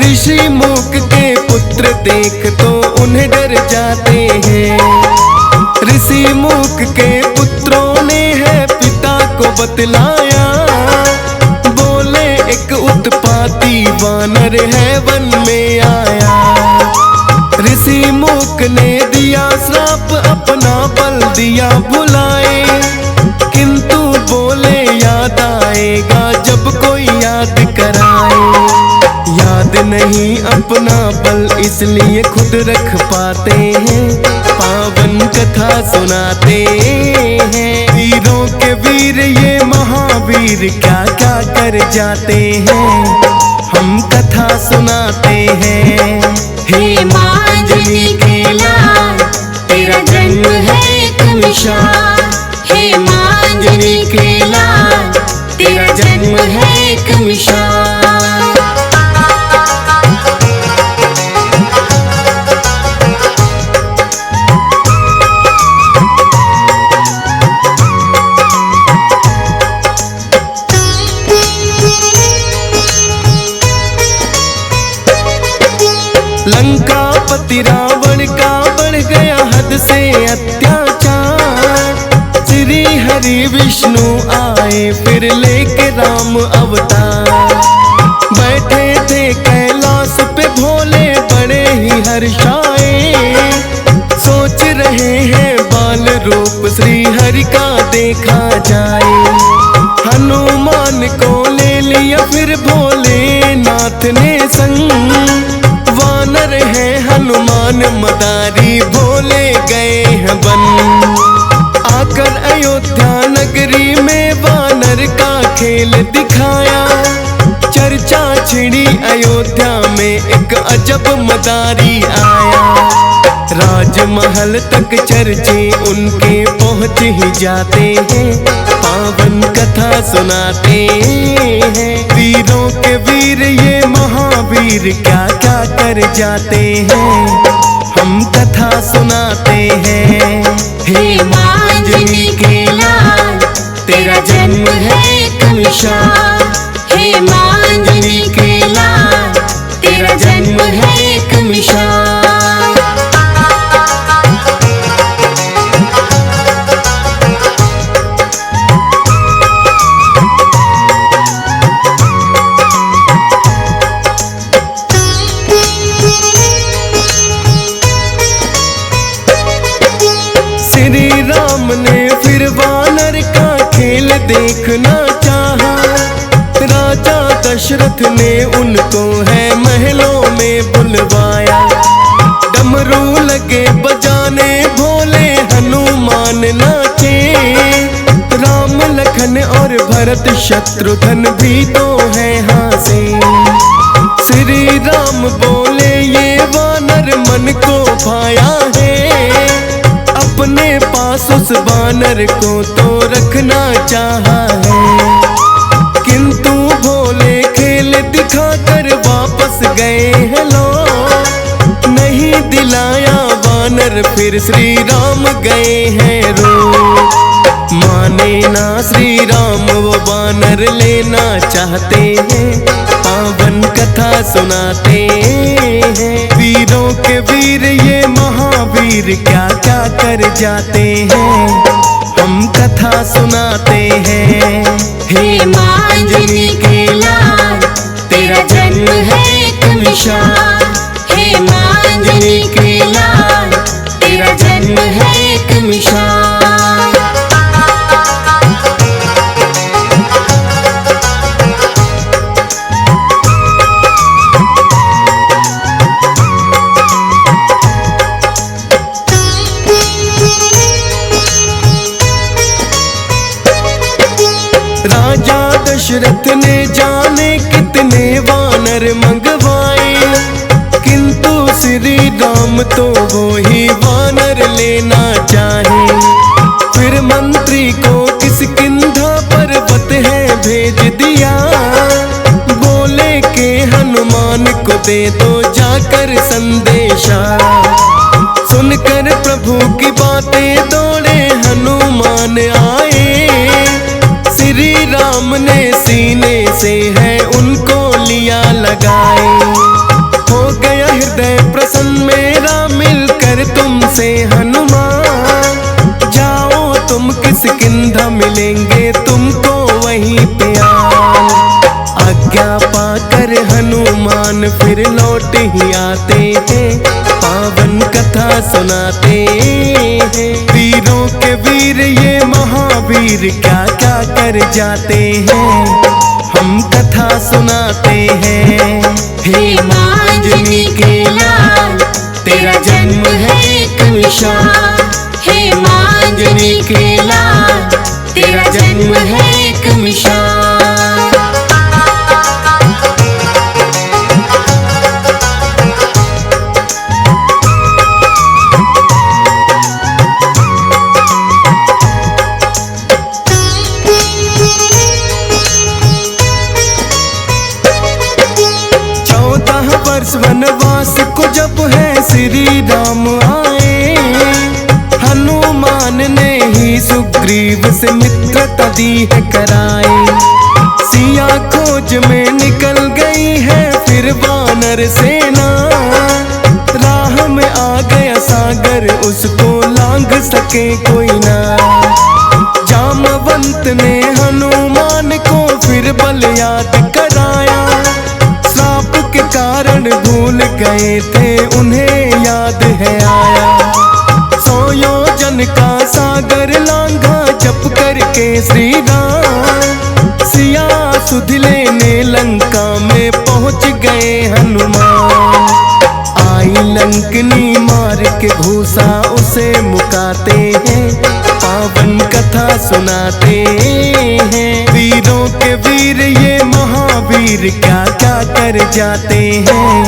ऋषि मूक के पुत्र देख तो उन्हें डर जाते हैं। ऋषि मूक के पुत्रों ने है पिता को बतलाया, बोले एक उत्पाती वानर है वन में आया। ऋषि मूक ने दिया श्राप अपना बल दिया भुलाए, किंतु बोले याद आएगा जब कोई याद कराए। याद नहीं अपना बल इसलिए खुद रख पाते हैं, पावन कथा सुनाते हैं। वीरों के वीर ये महावीर क्या क्या कर जाते हैं, हम कथा सुनाते हैं। हे माँ अंजनी के लाल, तेरा जन्म है एक मिसाल। हे माँ अंजनी के लाल, तेरा जन्म है एक मिसाल। लंकापति रावण का बढ़ गया हद से अत्याचार, श्री हरि विष्णु आए फिर लेके राम अवतार। बैठे थे कैलाश पे भोले बड़े ही हर्षाए, सोच रहे हैं बाल रूप श्री हरि का देखा जाए। हनुमान को ले लिया फिर भोलेनाथ ने संग, वानर है हनुमान मदारी भोले गए हैं वन। आकर अयोध्या नगरी में वानर का खेल दिखाया, चर्चा छिड़ी अयोध्या में एक अजब मदारी आया। राजमहल तक चर्चे उनके पहुंच ही जाते हैं, पावन कथा सुनाते हैं। वीरों के वीर ये महावीर क्या क्या कर जाते हैं, हम कथा सुनाते हैं। हे माँ अंजनी के लाल, तेरा जन्म है एक मिसाल। हे माँ अंजनी के लाल, तेरा जन्म है एक मिसाल। श्री राम ने फिर वानर का खेल देखना चाहा, राजा दशरथ ने उनको है महलों में बुलवाया। डमरू लगे बजाने भोले हनुमान नाचे, राम लखन और भरत शत्रुघ्न भी तो है हासे। श्री राम बोले ये वानर मन को भाया है, अपने पास उस वानर को तो रखना चाहा है। किंतु भोले खेल दिखाकर वापस गए हैं लोग, नहीं दिलाया वानर फिर श्री राम गए हैं रो। माने ना श्री राम वो वानर लेना चाहते हैं, पावन कथा सुनाते हैं। वीरों के वीर ये महावीर क्या क्या कर जाते हैं, हम कथा सुनाते हैं। हे माँ अंजनी के लाल, तेरा जन्म है एक मिसाल। हे माँ अंजनी के लाल, तेरा जन्म है एक मिसाल। राजा दशरथ ने जाने कितने वानर मंगवाए, किंतु श्री राम तो वो ही वानर लेना चाहे। फिर मंत्री को किसकिंधा पर्वत है भेज दिया, बोले दे दो जाकर संदेशा। सुनकर प्रभु की बातें दौड़े हनुमान आए। श्री राम ने सीने से है उनको लिया लगाए। हो गया हृदय प्रसन्न मेरा मिलकर तुमसे हनुमान। जाओ तुम किष्किंधा मिलेंगे तुमको वहीं पे आन। आज्ञा पाकर हनुमान फिर लौट ही आते हैं। पावन कथा सुनाते हैं। वीरों के वीर ये महावीर क्या क्या कर जाते हैं। हम कथा सुनाते हैं। हे मांजनी के लाल तेरा जन्म है एक मिसाल। हे मांजनी के लाल तेरा जन्म है एक मिसाल। वनवास को जब है श्री राम आए। हनुमान ने ही सुग्रीव से मित्रता दी है कराए। सिया खोज में निकल गई है फिर वानर सेना। राह में आ गया सागर उसको लांघ सके कोई ना। जामवंत ने हनुमान को फिर बल याद कराया। श्राप के कारण भूल गए थे उन्हें याद है आया। 100 योजन का सागर लांघा जप करके श्री राम। सिया सुध लेने लंका में पहुंच गए हनुमान। आई लंकनी मार के घूसा उसे मुकाते हैं। पावन कथा सुनाते हैं। वीरों के वीर ये महावीर क्या क्या कर जाते हैं।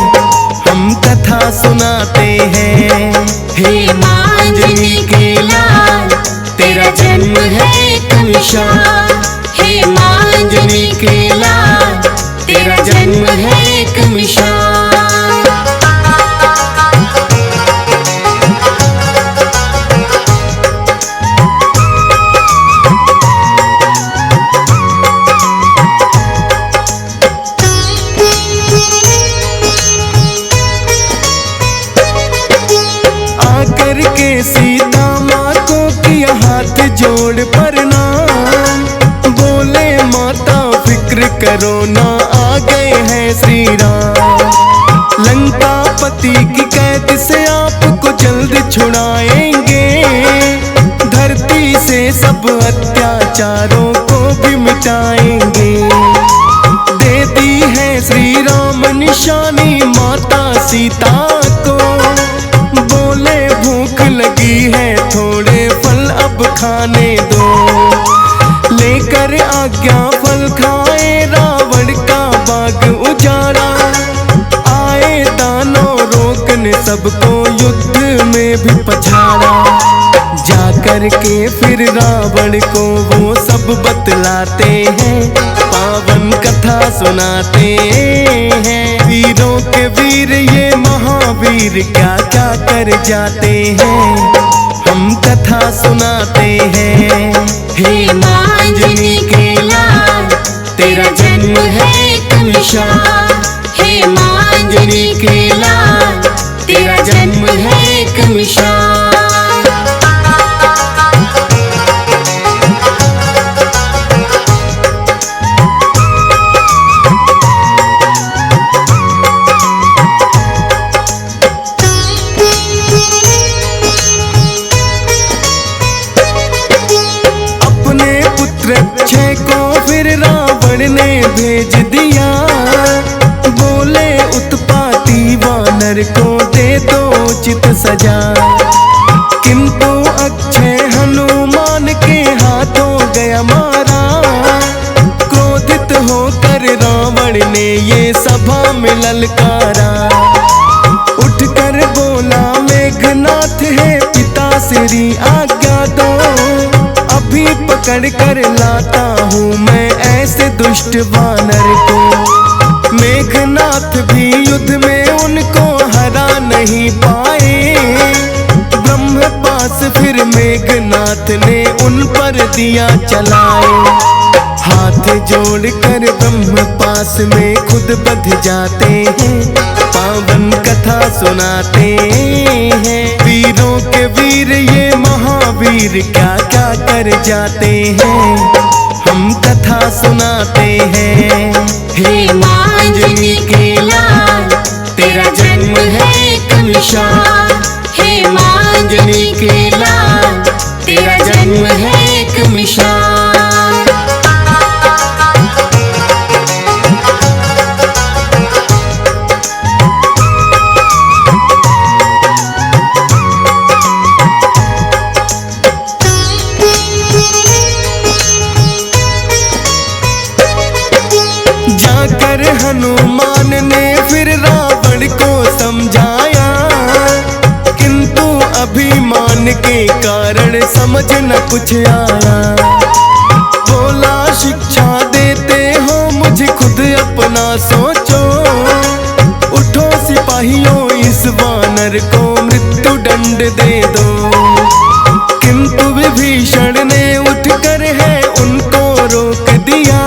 हम कथा सुनाते हैं। हे मांजनी के लाल तेरा जन्म है एक मिसाल। हे मांजनी के लाल तेरा जन्म है एक मिसाल। करके सीता माँ को किया हाथ जोड़ प्रणाम। बोले माता फिक्र करो ना आ गए हैं श्री राम। लंका पति की कैद से आपको जल्द छुड़ाएंगे। धरती से सब अत्याचारों को भी मिटाएंगे। दे दी है श्री राम निशानी माता सीता को। बोले भूख लगी है थोड़े फल अब खाने दो। लेकर आज्ञा फल खाए रावण का बाग उजाड़ा। आए दानव रोकने सबको युद्ध में भी पछाड़ा। जाकर के फिर रावण को वो सब बतलाते हैं। पावन कथा सुनाते हैं। वीरों के वीर ये महावीर क्या क्या कर जाते हैं। हम कथा सुनाते हैं। हे मांजनी के लाल तेरा जन्म है एक मिसाल। हे मांजनी के लाल तेरा जन्म है एक मिसाल। अक्षय को फिर रावण ने भेज दिया। बोले उत्पाती वानर को दे दो उचित सजा। किंतु अक्षय हनुमान के हाथों गया मारा। क्रोधित होकर रावण ने ये सभा में ललकारा। उठकर बोला मेघनाथ है पिता श्री आज्ञा दो। अभी पकड़ कर लाता हूँ मैं ऐसे दुष्ट वानर को। मेघनाथ भी युद्ध में उनको हरा नहीं पाए। ब्रह्म पास फिर मेघनाथ ने उन पर दिया चलाए। हाथ जोड़कर ब्रह्म पास में खुद बध जाते हैं, पावन कथा सुनाते हैं। वीरों के वीर ये महावीर क्या क्या कर जाते हैं, हम कथा सुनाते हैं। हे माँ अंजनी के लाल, तेरा जन्म है एक मिसाल। हे माँ अंजनी के लाल, तेरा जन्म है एक मिसाल। जाकर हनुमान ने फिर रावण को समझाया, किंतु अभिमान के कारण समझ न कुछ आया। बोला शिक्षा देते हो मुझे खुद अपना सोचो, उठो सिपाहियों इस वानर को मृत्यु दंड दे दो। किंतु विभीषण ने उठकर है उनको रोक दिया,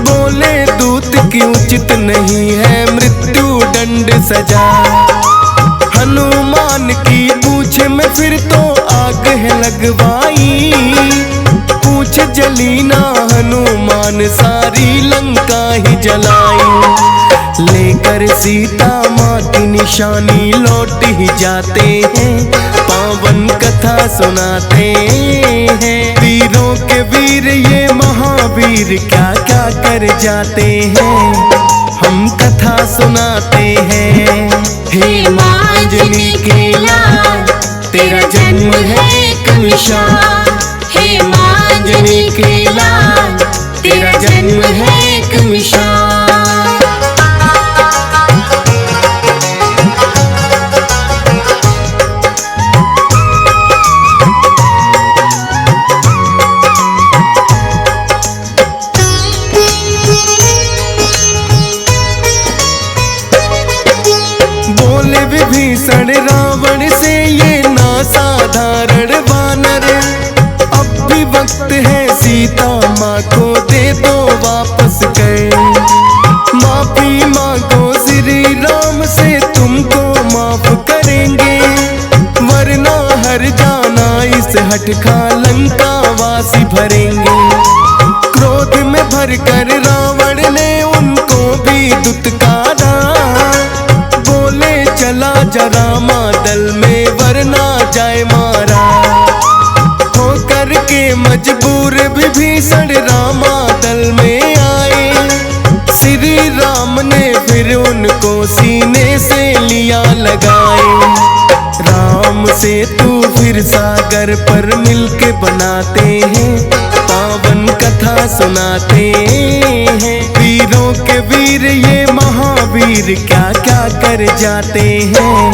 बोले दूत की उचित नहीं है मृत्यु दंड सजा। हनुमान की पूछ में फिर तो आग है लगवाई, पूछ जली ना हनुमान सारी लंका ही जलाई। लेकर सीता माँ की निशानी लौट ही जाते हैं, पावन कथा सुनाते हैं। वीरों के वीर ये महावीर क्या क्या कर जाते हैं, हम कथा सुनाते हैं। हे माँ अंजनी के लाल, तेरा जन्म है एक मिसाल। हे माँ अंजनी के लाल, तेरा जन्म है एक मिसाल। बोले विभीषण रावण से ये ना साधारण वानर, अब भी वक्त है सीता माँ को दे दो वापस गए। माफी मांगो श्री राम से तुमको माफ करेंगे, वरना हर जाना इस हटका लंका वासी भरेंगे। क्रोध में भरकर रावण ने उनको भी दुत्कारा, बोले चला जरा दल में वरना जाए मारा। होकर के मजबूर विभीषण रामा दल में आए, श्री राम ने फिर उनको सीने से लिया लगाए। राम से तू फिर सागर पर मिलके बनाते हैं, पावन कथा सुनाते हैं। वीरों के वीर ये महावीर क्या क्या कर जाते हैं,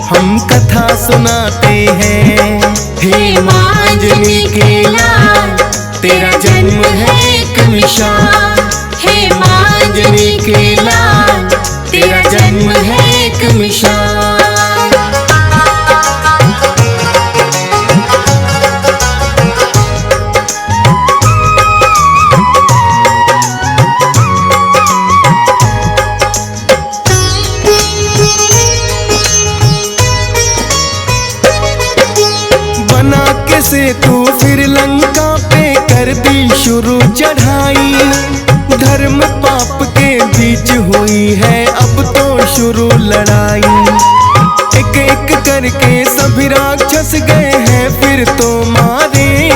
हम कथा सुनाते हैं। हे माँ अंजनी के लाल, तेरा जन्म है एक मिसाल। हे माँ अंजनी के लाल, तेरा जन्म है एक मिसाल। बना के से तू फिर लंका पे कर दी शुरू चढ़ाई। धर्म पाप के बीच हुई है अब तो शुरू लड़ाई। एक एक करके सभी राक्षस गए हैं फिर तो मारे,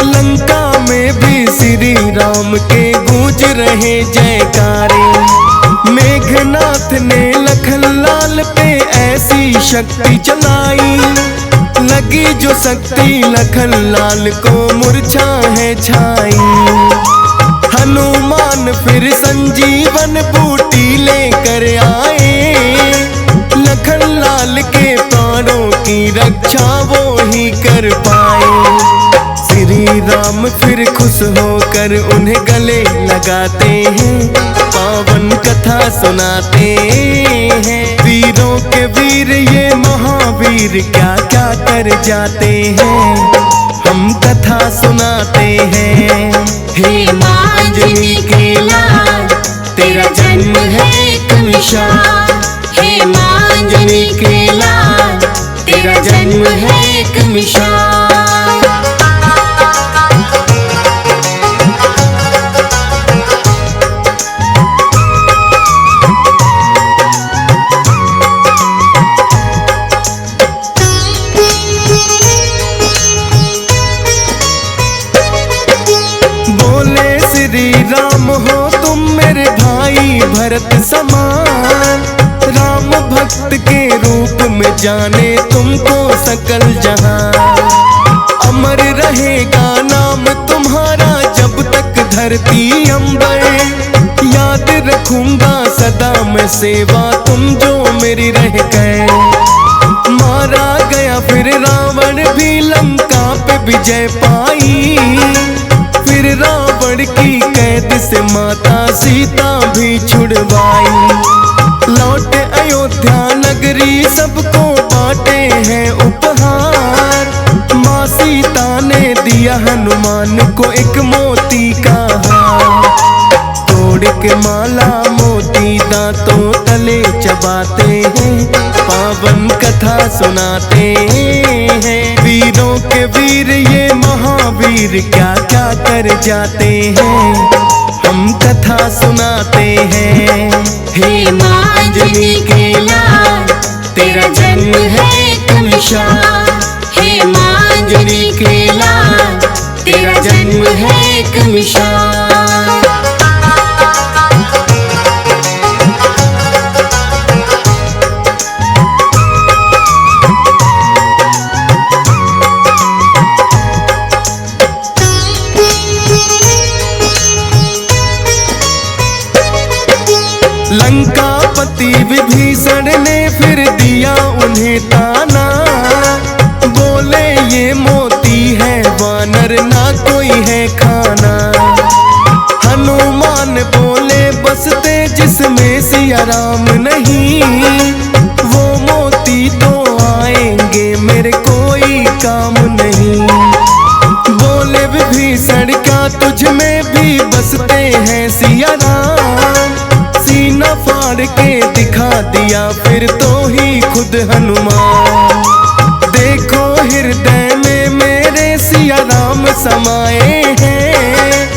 लंका में भी श्री राम के गूंज रहे जयकारे। मेघनाथ ने लखन लाल पे ऐसी शक्ति चलाई, लगी जो शक्ति लखन लाल को मूर्छा है छाई। हनुमान फिर संजीवन बूटी लेकर आए, लखन लाल के प्राणों की रक्षा वो ही कर पाए। श्री राम फिर खुश होकर उन्हें गले लगाते हैं, पावन कथा सुनाते हैं। वीरों के वीर ये महावीर क्या क्या कर जाते हैं, हम कथा सुनाते हैं। हे माँ अंजनी के लाल, तेरा जन्म है एक मिसाल। हे माँ अंजनी के लाल, तेरा जन्म है एक मिसाल। बोले श्री राम हो तुम मेरे भाई भरत समान, राम भक्त के रूप में जाने तुमको सकल जहां। अमर रहेगा नाम तुम्हारा जब तक धरती अंबर, याद रखूंगा सदा मैं सेवा तुम जो मेरी रह गए। मारा गया फिर रावण भी लंका पे विजय पाई, फिर रावण की कैद से माता सीता भी छुड़वाई। लौटे अयोध्या नगरी सबको बांटे हैं उपहार, माँ सीता ने दिया हनुमान को एक मोती का हार। तोड़ के माला मोती दांतों तले चबाते हैं, पावन कथा सुनाते हैं। वीरों के वीर ये महावीर क्या क्या कर जाते हैं, हम कथा सुनाते हैं। हे माँ अंजनी के लाल, तेरा जन्म है एक मिसाल। हे माँ अंजनी के लाल, तेरा जन्म है एक मिसाल। लंकापति विभीषण ने फिर दिया उन्हें ताना, बोले ये मोती है वानर ना कोई है खाना। हनुमान बोले बसते जिसमें सिया राम नहीं, वो मोती तो आएंगे मेरे कोई काम नहीं। बोले विभीषण क्या तुझ में भी बसते हैं सिया राम, सीना फाड़ के दिखा दिया फिर तो ही खुद हनुमान। देखो हृदय में मेरे सिया राम समाए हैं,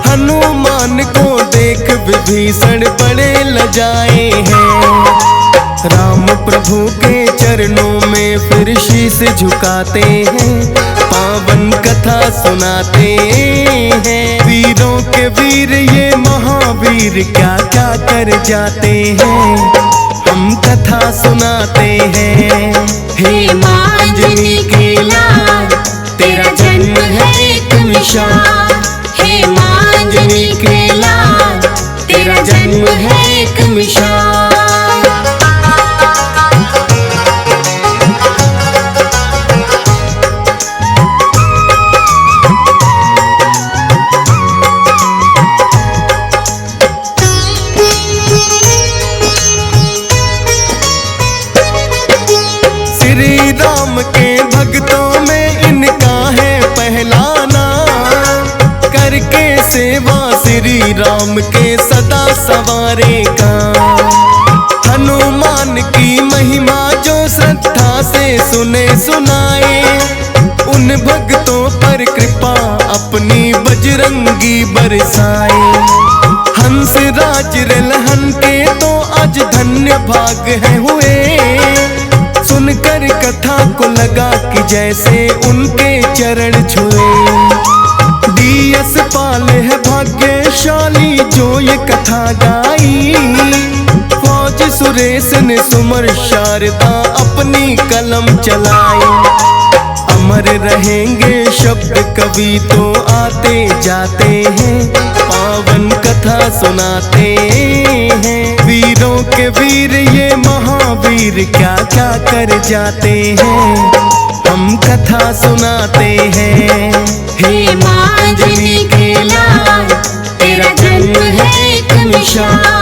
हनुमान को देख विभीषण बड़े लजाए हैं। राम प्रभु के चरणों में फिर शीश झुकाते हैं, पावन कथा सुनाते हैं। वीरों के वीर ये महावीर क्या क्या कर जाते हैं, हम कथा सुनाते हैं। हे माँ अंजनी के लाल, तेरा जन्म है एक मिसाल। हे माँ अंजनी के लाल, तेरा जन्म है एक मिसाल। श्री राम के भक्तों में इनका है पहला नाम, करके सेवा श्री राम के सदा सवारेगा। हनुमान की महिमा जो श्रद्धा से सुने सुनाए, उन भक्तों पर कृपा अपनी बजरंगी बरसाए। हंस राज रलहन के तो आज धन्य भाग है हुए, सुनकर कथा को लगा कि जैसे उनके चरण छुए। डीएस पाल है भाग्यशाली जो ये कथा गाई, फौज सुरेश ने सुमर शारदा अपनी कलम चलाई। अमर रहेंगे शब्द कवि तो आते जाते हैं, पावन कथा सुनाते हैं। वीरों के वीर ये महावीर क्या क्या कर जाते हैं, हम कथा सुनाते हैं। हे माँ अंजनी के लाल, तेरा जन्म जन्म है एक निशान।